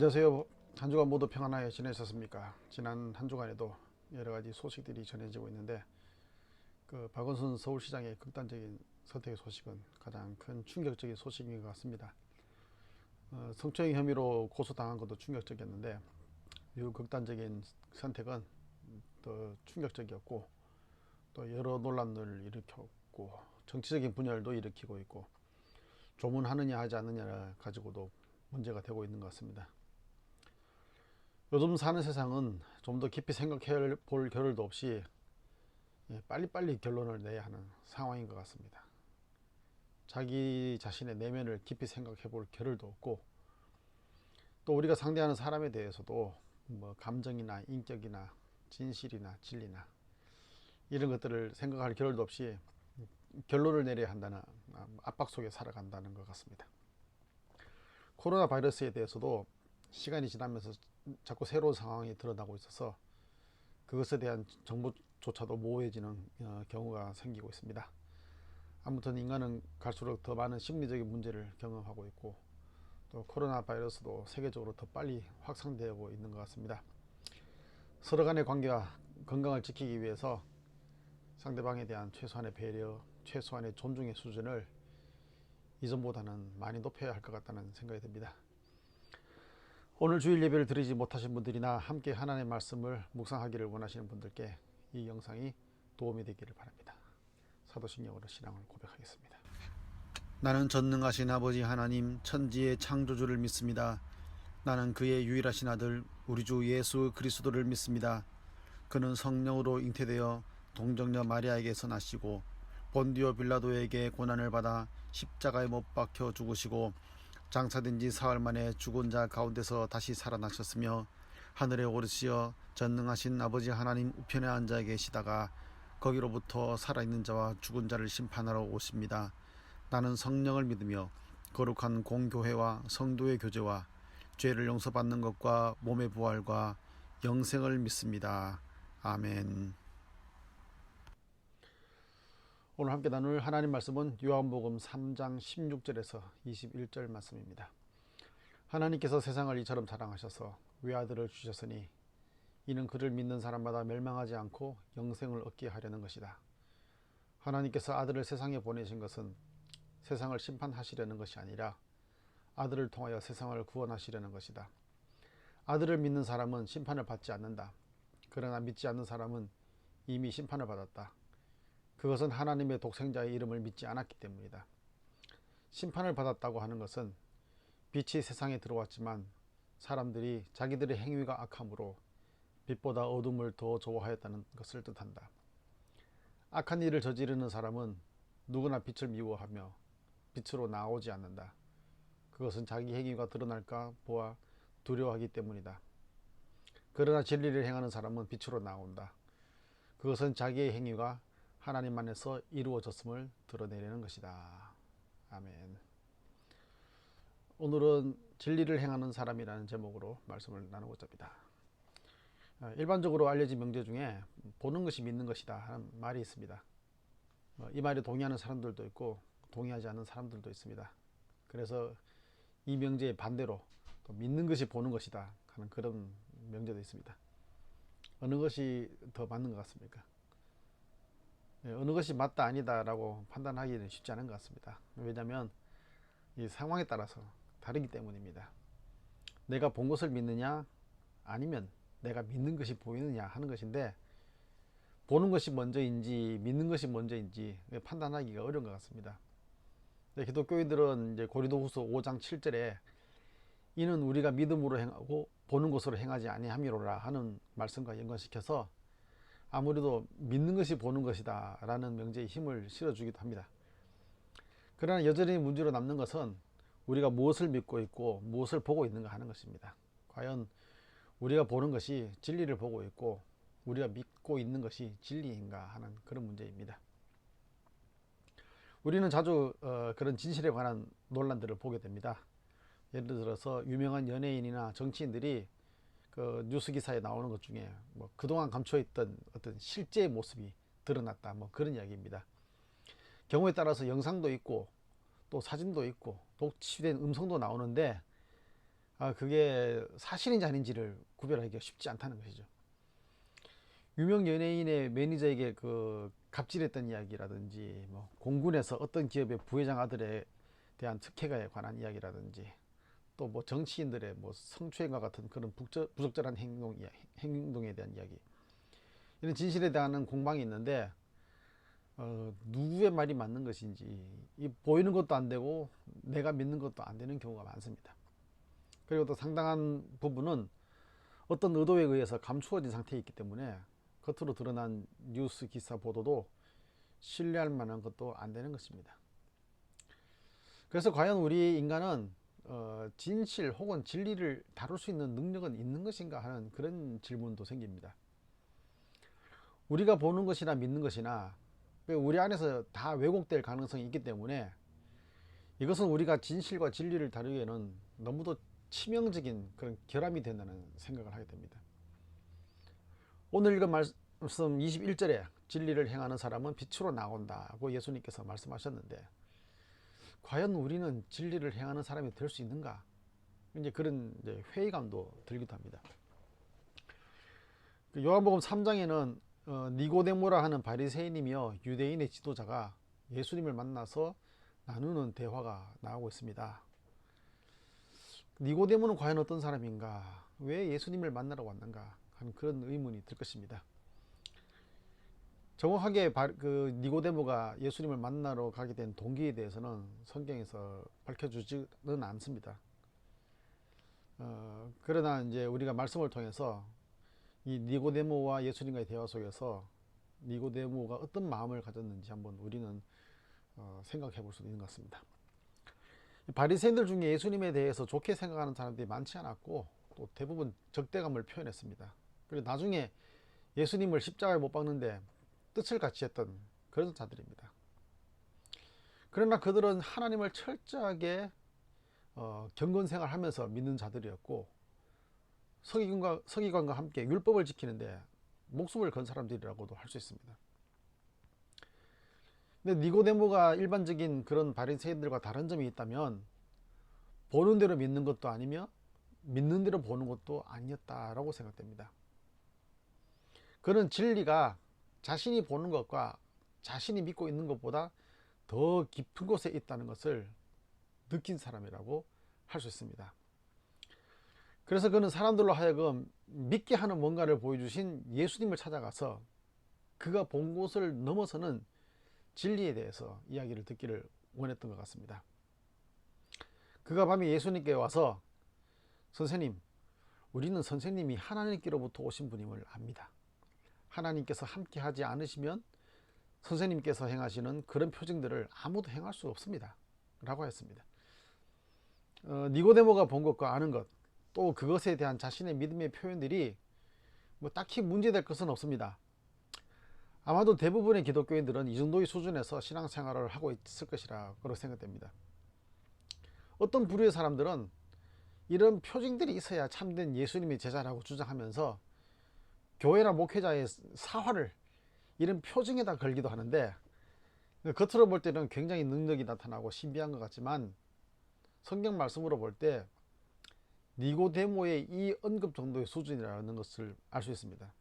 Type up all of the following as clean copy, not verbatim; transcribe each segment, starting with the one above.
안녕하세요. 한 주간 모두 평안하게 지내셨습니까? 지난 한 주간에도 여러 가지 소식들이 전해지고 있는데 박원순 서울시장의 극단적인 선택의 소식은 가장 큰 충격적인 소식인 것 같습니다. 성추행 혐의로 고소당한 것도 충격적이었는데 이 극단적인 선택은 더 충격적이었고 또 여러 논란을 일으켰고 정치적인 분열도 일으키고 있고 조문하느냐 하지 않느냐를 가지고도 문제가 되고 있는 것 같습니다. 요즘 사는 세상은 좀 더 깊이 생각해 볼 겨를도 없이 빨리빨리 결론을 내야 하는 상황인 것 같습니다. 자기 자신의 내면을 깊이 생각해 볼 겨를도 없고 또 우리가 상대하는 사람에 대해서도 뭐 감정이나 인격이나 진실이나 진리나 이런 것들을 생각할 겨를도 없이 결론을 내려야 한다는 압박 속에 살아간다는 것 같습니다. 코로나 바이러스에 대해서도 시간이 지나면서 자꾸 새로운 상황이 드러나고 있어서 그것에 대한 정보조차도 모호해지는 경우가 생기고 있습니다. 아무튼 인간은 갈수록 더 많은 심리적인 문제를 경험하고 있고 또 코로나 바이러스도 세계적으로 더 빨리 확산되고 있는 것 같습니다. 서로 간의 관계와 건강을 지키기 위해서 상대방에 대한 최소한의 배려, 최소한의 존중의 수준을 이전보다는 많이 높여야 할 것 같다는 생각이 듭니다. 오늘 주일 예배를 드리지 못하신 분들이나 함께 하나님의 말씀을 묵상하기를 원하시는 분들께 이 영상이 도움이 되기를 바랍니다. 사도신경으로 신앙을 고백하겠습니다. 나는 전능하신 아버지 하나님 천지의 창조주를 믿습니다. 나는 그의 유일하신 아들 우리 주 예수 그리스도를 믿습니다. 그는 성령으로 잉태되어 동정녀 마리아에게서 나시고 본디오 빌라도에게 고난을 받아 십자가에 못 박혀 죽으시고 장사된 지 사흘 만에 죽은 자 가운데서 다시 살아나셨으며 하늘에 오르시어 전능하신 아버지 하나님 우편에 앉아 계시다가 거기로부터 살아있는 자와 죽은 자를 심판하러 오십니다. 나는 성령을 믿으며 거룩한 공교회와 성도의 교제와 죄를 용서받는 것과 몸의 부활과 영생을 믿습니다. 아멘. 오늘 함께 나눌 하나님 말씀은 요한복음 3장 16절에서 21절 말씀입니다. 하나님께서 세상을 이처럼 사랑하셔서 외아들을 주셨으니 이는 그를 믿는 사람마다 멸망하지 않고 영생을 얻게 하려는 것이다. 하나님께서 아들을 세상에 보내신 것은 세상을 심판하시려는 것이 아니라 아들을 통하여 세상을 구원하시려는 것이다. 아들을 믿는 사람은 심판을 받지 않는다. 그러나 믿지 않는 사람은 이미 심판을 받았다. 그것은 하나님의 독생자의 이름을 믿지 않았기 때문이다. 심판을 받았다고 하는 것은 빛이 세상에 들어왔지만 사람들이 자기들의 행위가 악함으로 빛보다 어둠을 더 좋아하였다는 것을 뜻한다. 악한 일을 저지르는 사람은 누구나 빛을 미워하며 빛으로 나오지 않는다. 그것은 자기 행위가 드러날까 보아 두려워하기 때문이다. 그러나 진리를 행하는 사람은 빛으로 나온다. 그것은 자기의 행위가 하나님 안에서 이루어졌음을 드러내려는 것이다. 아멘. 오늘은 진리를 행하는 사람이라는 제목으로 말씀을 나누고자 합니다. 일반적으로 알려진 명제 중에 보는 것이 믿는 것이다 하는 말이 있습니다. 이 말에 동의하는 사람들도 있고 동의하지 않는 사람들도 있습니다. 그래서 이 명제의 반대로 또 믿는 것이 보는 것이다 하는 그런 명제도 있습니다. 어느 것이 더 맞는 것 같습니까? 어느 것이 맞다 아니다 라고 판단하기는 쉽지 않은 것 같습니다. 왜냐하면 이 상황에 따라서 다르기 때문입니다. 내가 본 것을 믿느냐 아니면 내가 믿는 것이 보이느냐 하는 것인데 보는 것이 먼저인지 믿는 것이 먼저인지 판단하기가 어려운 것 같습니다. 기독교인들은 이제 고린도후서 5장 7절에 이는 우리가 믿음으로 행하고 보는 것으로 행하지 아니함이로라 하는 말씀과 연관시켜서 아무래도 믿는 것이 보는 것이다 라는 명제에 힘을 실어주기도 합니다. 그러나 여전히 문제로 남는 것은 우리가 무엇을 믿고 있고 무엇을 보고 있는가 하는 것입니다. 과연 우리가 보는 것이 진리를 보고 있고 우리가 믿고 있는 것이 진리인가 하는 그런 문제입니다. 우리는 자주 그런 진실에 관한 논란들을 보게 됩니다. 예를 들어서 유명한 연예인이나 정치인들이 그 뉴스 기사에 나오는 것 중에 뭐 그동안 감춰있던 어떤 실제 모습이 드러났다 뭐 그런 이야기입니다. 경우에 따라서 영상도 있고 또 사진도 있고 독취된 음성도 나오는데 그게 사실인지 아닌지를 구별하기가 쉽지 않다는 것이죠. 유명 연예인의 매니저에게 그 갑질했던 이야기라든지, 뭐 공군에서 어떤 기업의 부회장 아들에 대한 특혜에 관한 이야기라든지, 또 뭐 정치인들의 뭐 성추행과 같은 그런 부적절한 행동에 대한 이야기, 이런 진실에 대한 공방이 있는데, 누구의 말이 맞는 것인지, 이 보이는 것도 안 되고 내가 믿는 것도 안 되는 경우가 많습니다. 그리고 또 상당한 부분은 어떤 의도에 의해서 감추어진 상태에 있기 때문에 겉으로 드러난 뉴스 기사 보도도 신뢰할 만한 것도 안 되는 것입니다. 그래서 과연 우리 인간은 진실 혹은 진리를 다룰 수 있는 능력은 있는 것인가 하는 그런 질문도 생깁니다. 우리가 보는 것이나 믿는 것이나 우리 안에서 다 왜곡될 가능성이 있기 때문에 이것은 우리가 진실과 진리를 다루기에는 너무도 치명적인 그런 결함이 된다는 생각을 하게 됩니다. 오늘 읽은 말씀 21절에 진리를 행하는 사람은 빛으로 나온다고 예수님께서 말씀하셨는데, 과연 우리는 진리를 행하는 사람이 될 수 있는가? 이제 그런 회의감도 들기도 합니다. 요한복음 3장에는 니고데모라 하는 바리새인이며 유대인의 지도자가 예수님을 만나서 나누는 대화가 나오고 있습니다. 니고데모는 과연 어떤 사람인가? 왜 예수님을 만나러 왔는가? 하는 그런 의문이 들 것입니다. 정확하게 그 니고데모가 예수님을 만나러 가게 된 동기에 대해서는 성경에서 밝혀주지는 않습니다. 그러나 이제 우리가 말씀을 통해서 이 니고데모와 예수님과의 대화 속에서 니고데모가 어떤 마음을 가졌는지 한번 우리는 생각해 볼 수 있는 것 같습니다. 바리새인들 중에 예수님에 대해서 좋게 생각하는 사람들이 많지 않았고, 또 대부분 적대감을 표현했습니다. 그리고 나중에 예수님을 십자가에 못 박는데 뜻을 같이 했던 그런 자들입니다. 그러나 그들은 하나님을 철저하게 경건생활 하면서 믿는 자들이었고, 서기관과 함께 율법을 지키는데 목숨을 건 사람들이라고도 할 수 있습니다. 근데 니고데모가 일반적인 그런 바리새인들과 다른 점이 있다면, 보는 대로 믿는 것도 아니며 믿는 대로 보는 것도 아니었다라고 생각됩니다. 그는 진리가 자신이 보는 것과 자신이 믿고 있는 것보다 더 깊은 곳에 있다는 것을 느낀 사람이라고 할 수 있습니다. 그래서 그는 사람들로 하여금 믿게 하는 뭔가를 보여주신 예수님을 찾아가서 그가 본 곳을 넘어서는 진리에 대해서 이야기를 듣기를 원했던 것 같습니다. 그가 밤에 예수님께 와서, 선생님, 우리는 선생님이 하나님께로부터 오신 분임을 압니다. 하나님께서 함께 하지 않으시면 선생님께서 행하시는 그런 표징들을 아무도 행할 수 없습니다. 라고 했습니다. 니고데모가 본 것과 아는 것, 또 그것에 대한 자신의 믿음의 표현들이 뭐 딱히 문제될 것은 없습니다. 아마도 대부분의 기독교인들은 이 정도의 수준에서 신앙생활을 하고 있을 것이라고 생각됩니다. 어떤 부류의 사람들은 이런 표징들이 있어야 참된 예수님의 제자라고 주장하면서 교회나 목회자의 사활을 이런 표징에다 걸기도 하는데, 겉으로 볼 때는 굉장히 능력이 나타나고 신비한 것 같지만 성경 말씀으로 볼 때 니고데모의 이 언급 정도의 수준이라는 것을 알 수 있습니다.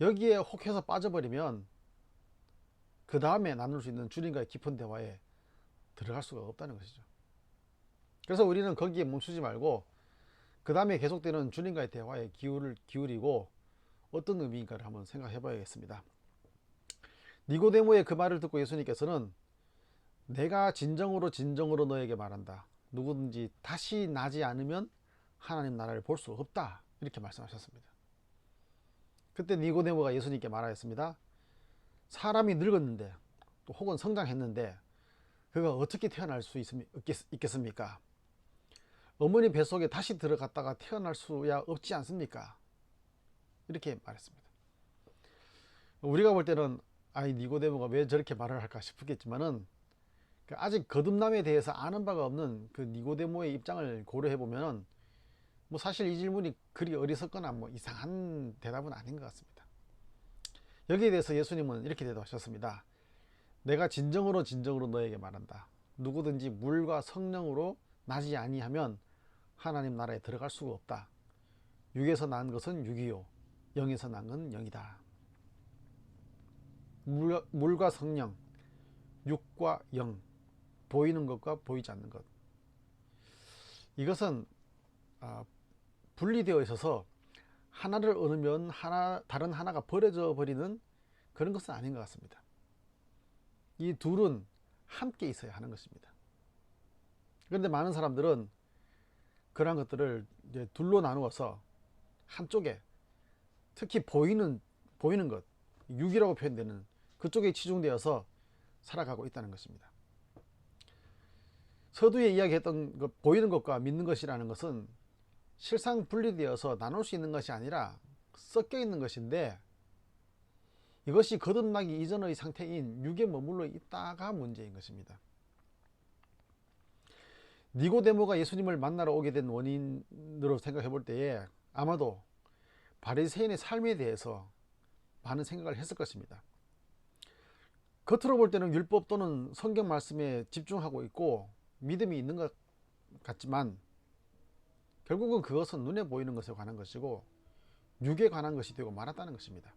여기에 혹해서 빠져버리면 그 다음에 나눌 수 있는 주님과의 깊은 대화에 들어갈 수가 없다는 것이죠. 그래서 우리는 거기에 멈추지 말고 그 다음에 계속되는 주님과의 대화에 기울이고 어떤 의미인가를 한번 생각해 봐야겠습니다. 니고데모의 그 말을 듣고 예수님께서는 내가 진정으로 너에게 말한다. 누구든지 다시 나지 않으면 하나님 나라를 볼 수 없다. 이렇게 말씀하셨습니다. 그때 니고데모가 예수님께 말하였습니다. 사람이 늙었는데 또 혹은 성장했는데 그가 어떻게 태어날 수 있겠습니까? 어머니 뱃속에 다시 들어갔다가 태어날 수야 없지 않습니까? 이렇게 말했습니다. 우리가 볼 때는 니고데모가 왜 저렇게 말을 할까 싶겠지만은, 아직 거듭남에 대해서 아는 바가 없는 그 니고데모의 입장을 고려해 보면 뭐 사실 이 질문이 그리 어리석거나 뭐 이상한 대답은 아닌 것 같습니다. 여기에 대해서 예수님은 이렇게 대답하셨습니다. 내가 진정으로 너에게 말한다. 누구든지 물과 성령으로 나지 아니하면 하나님 나라에 들어갈 수가 없다. 육에서 난 것은 육이요 영에서 난 건 영이다. 물과 성령, 육과 영, 보이는 것과 보이지 않는 것, 이것은 분리되어 있어서 하나를 얻으면 다른 하나가 버려져 버리는 그런 것은 아닌 것 같습니다. 이 둘은 함께 있어야 하는 것입니다. 그런데 많은 사람들은 그러한 것들을 이제 둘로 나누어서 한쪽에, 특히 보이는 것, 육이라고 표현되는 그쪽에 치중되어서 살아가고 있다는 것입니다. 서두에 이야기했던 것, 보이는 것과 믿는 것이라는 것은 실상 분리되어서 나눌 수 있는 것이 아니라 섞여 있는 것인데, 이것이 거듭나기 이전의 상태인 육에 머물러 있다가 문제인 것입니다. 니고데모가 예수님을 만나러 오게 된 원인으로 생각해 볼 때에 아마도 바리새인의 삶에 대해서 많은 생각을 했을 것입니다. 겉으로 볼 때는 율법 또는 성경 말씀에 집중하고 있고 믿음이 있는 것 같지만, 결국은 그것은 눈에 보이는 것에 관한 것이고 육에 관한 것이 되고 말았다는 것입니다.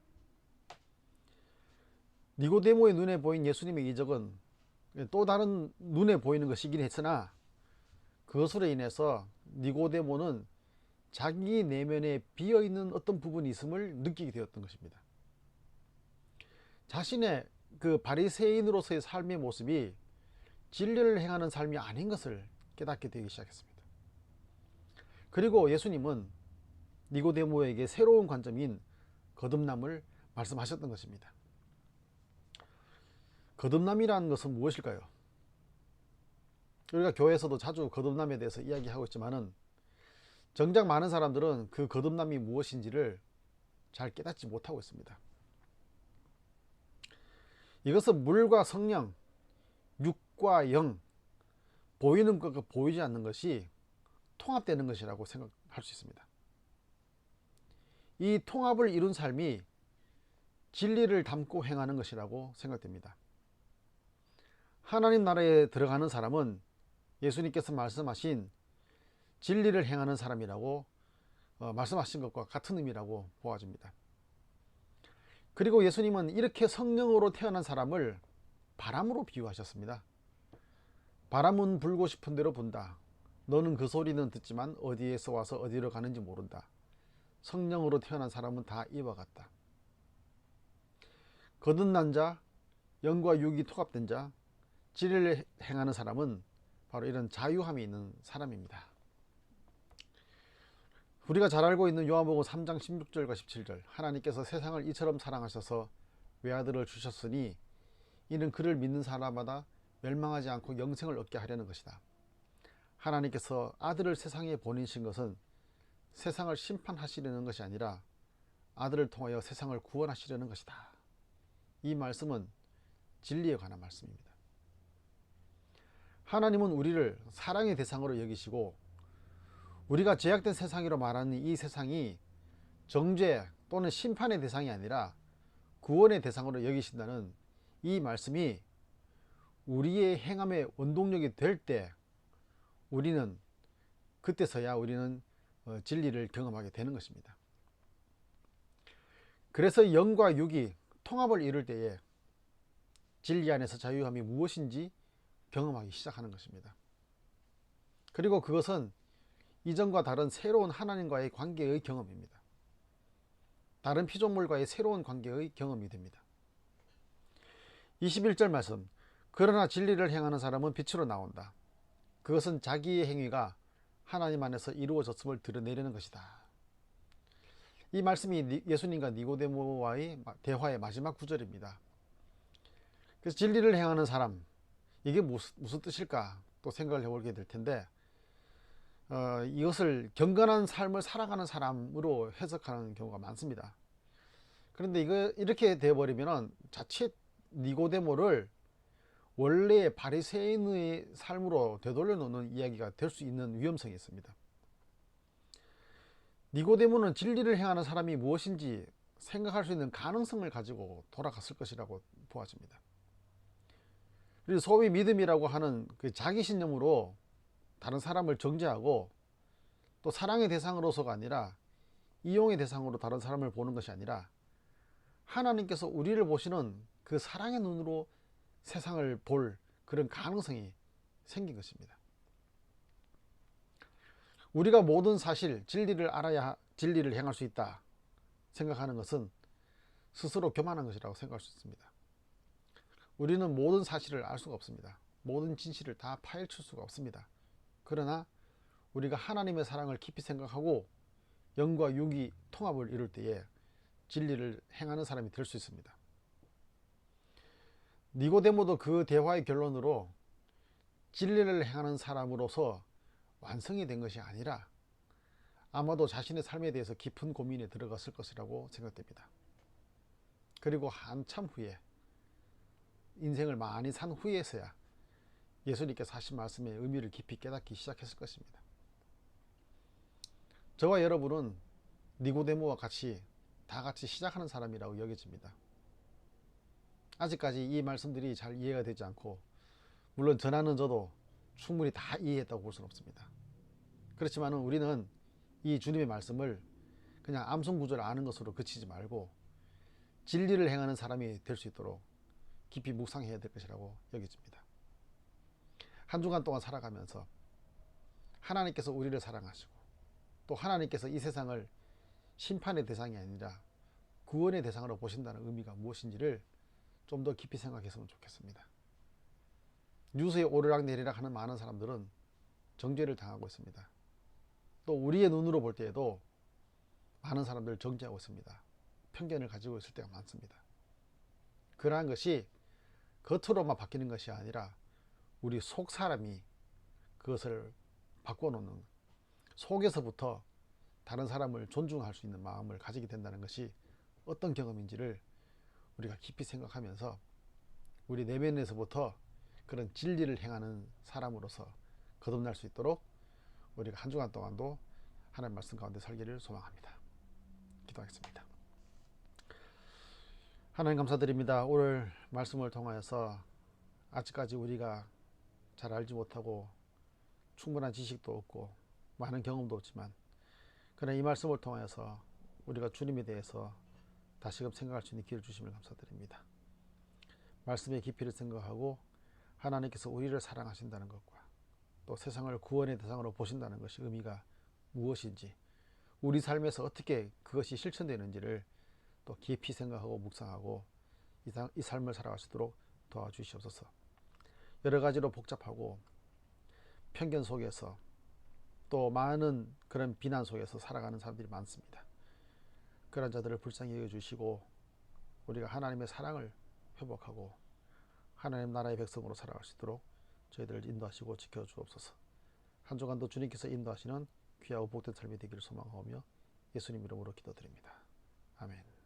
니고데모의 눈에 보인 예수님의 이적은 또 다른 눈에 보이는 것이긴 했으나, 그것으로 인해서 니고데모는 자기 내면에 비어있는 어떤 부분이 있음을 느끼게 되었던 것입니다. 자신의 그 바리새인으로서의 삶의 모습이 진리를 행하는 삶이 아닌 것을 깨닫게 되기 시작했습니다. 그리고 예수님은 니고데모에게 새로운 관점인 거듭남을 말씀하셨던 것입니다. 거듭남이라는 것은 무엇일까요? 우리가 교회에서도 자주 거듭남에 대해서 이야기하고 있지만은, 정작 많은 사람들은 그 거듭남이 무엇인지를 잘 깨닫지 못하고 있습니다. 이것은 물과 성령, 육과 영, 보이는 것과 보이지 않는 것이 통합되는 것이라고 생각할 수 있습니다. 이 통합을 이룬 삶이 진리를 담고 행하는 것이라고 생각됩니다. 하나님 나라에 들어가는 사람은 예수님께서 말씀하신 진리를 행하는 사람이라고 말씀하신 것과 같은 의미라고 보아집니다. 그리고 예수님은 이렇게 성령으로 태어난 사람을 바람으로 비유하셨습니다. 바람은 불고 싶은 대로 분다. 너는 그 소리는 듣지만 어디에서 와서 어디로 가는지 모른다. 성령으로 태어난 사람은 다 이와 같다. 거듭난 자, 영과 육이 통합된 자, 진리를 행하는 사람은 바로 이런 자유함이 있는 사람입니다. 우리가 잘 알고 있는 요한복음 3장 16절과 17절, 하나님께서 세상을 이처럼 사랑하셔서 외아들을 주셨으니 이는 그를 믿는 사람마다 멸망하지 않고 영생을 얻게 하려는 것이다. 하나님께서 아들을 세상에 보내신 것은 세상을 심판하시려는 것이 아니라 아들을 통하여 세상을 구원하시려는 것이다. 이 말씀은 진리에 관한 말씀입니다. 하나님은 우리를 사랑의 대상으로 여기시고, 우리가 죄악된 세상이라 말하는 이 세상이 정죄 또는 심판의 대상이 아니라 구원의 대상으로 여기신다는 이 말씀이 우리의 행함의 원동력이 될 때, 그때서야 우리는 진리를 경험하게 되는 것입니다. 그래서 영과 육이 통합을 이룰 때에 진리 안에서 자유함이 무엇인지 경험하기 시작하는 것입니다. 그리고 그것은 이전과 다른 새로운 하나님과의 관계의 경험입니다. 다른 피조물과의 새로운 관계의 경험이 됩니다. 21절 말씀, 그러나 진리를 행하는 사람은 빛으로 나온다. 그것은 자기의 행위가 하나님 안에서 이루어졌음을 드러내려는 것이다. 이 말씀이 예수님과 니고데모와의 대화의 마지막 구절입니다. 그래서 진리를 행하는 사람, 이게 무슨 뜻일까 또 생각을 해보게 될 텐데, 이것을 경건한 삶을 살아가는 사람으로 해석하는 경우가 많습니다. 그런데 이렇게 되어버리면 자칫 니고데모를 원래의 바리새인의 삶으로 되돌려 놓는 이야기가 될 수 있는 위험성이 있습니다. 니고데모는 진리를 행하는 사람이 무엇인지 생각할 수 있는 가능성을 가지고 돌아갔을 것이라고 보아집니다. 소위 믿음이라고 하는 그 자기신념으로 다른 사람을 정죄하고 또 사랑의 대상으로서가 아니라 이용의 대상으로 다른 사람을 보는 것이 아니라 하나님께서 우리를 보시는 그 사랑의 눈으로 세상을 볼 그런 가능성이 생긴 것입니다. 우리가 모든 사실, 진리를 알아야 진리를 행할 수 있다 생각하는 것은 스스로 교만한 것이라고 생각할 수 있습니다. 우리는 모든 사실을 알 수가 없습니다. 모든 진실을 다 파헤칠 수가 없습니다. 그러나 우리가 하나님의 사랑을 깊이 생각하고 영과 육이 통합을 이룰 때에 진리를 행하는 사람이 될 수 있습니다. 니고데모도 그 대화의 결론으로 진리를 행하는 사람으로서 완성이 된 것이 아니라 아마도 자신의 삶에 대해서 깊은 고민에 들어갔을 것이라고 생각됩니다. 그리고 한참 후에 인생을 많이 산 후에서야 예수님께서 하신 말씀의 의미를 깊이 깨닫기 시작했을 것입니다. 저와 여러분은 니고데모와 다 같이 시작하는 사람이라고 여겨집니다. 아직까지 이 말씀들이 잘 이해가 되지 않고, 물론 전하는 저도 충분히 다 이해했다고 볼 수는 없습니다. 그렇지만 우리는 이 주님의 말씀을 그냥 암송구절을 아는 것으로 그치지 말고 진리를 행하는 사람이 될 수 있도록 깊이 묵상해야 될 것이라고 여겨집니다. 한 주간 동안 살아가면서 하나님께서 우리를 사랑하시고 또 하나님께서 이 세상을 심판의 대상이 아니라 구원의 대상으로 보신다는 의미가 무엇인지를 좀 더 깊이 생각했으면 좋겠습니다. 뉴스에 오르락내리락 하는 많은 사람들은 정죄를 당하고 있습니다. 또 우리의 눈으로 볼 때에도 많은 사람들을 정죄하고 있습니다. 편견을 가지고 있을 때가 많습니다. 그러한 것이 겉으로만 바뀌는 것이 아니라 우리 속 사람이 그것을 바꿔놓는, 속에서부터 다른 사람을 존중할 수 있는 마음을 가지게 된다는 것이 어떤 경험인지를 우리가 깊이 생각하면서 우리 내면에서부터 그런 진리를 행하는 사람으로서 거듭날 수 있도록 우리가 한 주간 동안도 하나님 말씀 가운데 살기를 소망합니다. 기도하겠습니다. 하나님 감사드립니다. 오늘 말씀을 통하여서 아직까지 우리가 잘 알지 못하고 충분한 지식도 없고 많은 경험도 없지만, 그러나 이 말씀을 통하여서 우리가 주님에 대해서 다시금 생각할 수 있는 기회를 주심을 감사드립니다. 말씀의 깊이를 생각하고 하나님께서 우리를 사랑하신다는 것과 또 세상을 구원의 대상으로 보신다는 것이 의미가 무엇인지, 우리 삶에서 어떻게 그것이 실천되는지를 또 깊이 생각하고 묵상하고 이 삶을 살아갈 수 있도록 도와주시옵소서. 여러 가지로 복잡하고 편견 속에서 또 많은 그런 비난 속에서 살아가는 사람들이 많습니다. 그런 자들을 불쌍히 여겨주시고 우리가 하나님의 사랑을 회복하고 하나님 나라의 백성으로 살아갈 수 있도록 저희들을 인도하시고 지켜주옵소서. 한 주간도 주님께서 인도하시는 귀하고 복된 삶이 되기를 소망하오며 예수님 이름으로 기도드립니다. 아멘.